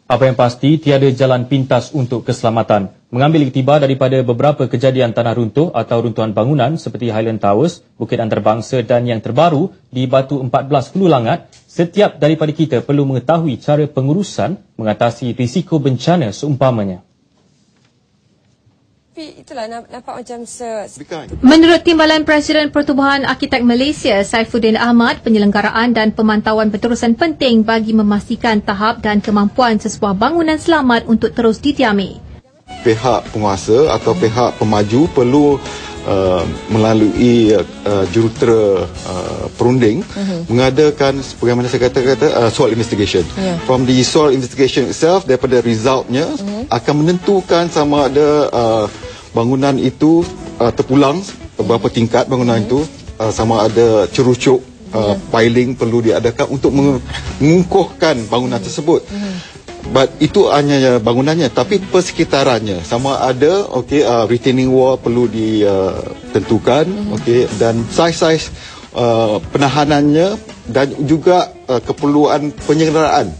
Apa yang pasti, tiada jalan pintas untuk keselamatan. Mengambil iktibar daripada beberapa kejadian tanah runtuh atau runtuhan bangunan seperti Highland Towers, Bukit Antarabangsa dan yang terbaru di Batu 14 Hulu Langat, setiap daripada kita perlu mengetahui cara pengurusan mengatasi risiko bencana seumpamanya. Itulah nampak macam Menurut Timbalan Presiden Pertubuhan Arkitek Malaysia, Saifuddin Ahmad, penyelenggaraan dan pemantauan berterusan penting bagi memastikan tahap dan kemampuan sesebuah bangunan selamat untuk terus ditiami. Pihak penguasa atau pihak pemaju perlu melalui jurutera perunding mengadakan, bagaimana saya kata soil investigation. From the soil investigation itself, daripada resultnya akan menentukan sama ada bangunan itu terpulang, berapa tingkat bangunan itu, sama ada cerucuk piling perlu diadakan untuk mengukuhkan bangunan tersebut. But itu hanya bangunannya, tapi persekitarannya sama ada retaining wall perlu ditentukan, dan saiz penahanannya dan juga keperluan penyelenggaraan.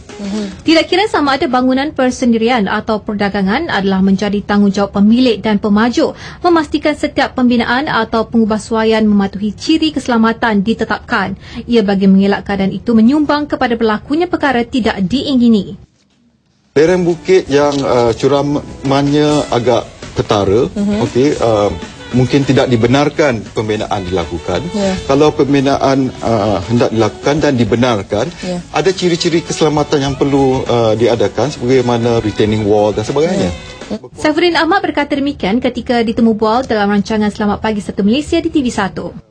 Tidak kira sama ada bangunan persendirian atau perdagangan adalah menjadi tanggungjawab pemilik dan pemaju memastikan setiap pembinaan atau pengubahsuaian mematuhi ciri keselamatan ditetapkan. Ia bagi mengelak keadaan itu menyumbang kepada berlakunya perkara tidak diingini. Lereng bukit yang curamannya agak ketara, mungkin tidak dibenarkan pembinaan dilakukan. Kalau pembinaan hendak dilakukan dan dibenarkan, ada ciri-ciri keselamatan yang perlu diadakan sebagaimana retaining wall dan sebagainya. Saifuddin Ahmad berkata demikian ketika ditemu bual dalam rancangan Selamat Pagi Satu Malaysia di TV1.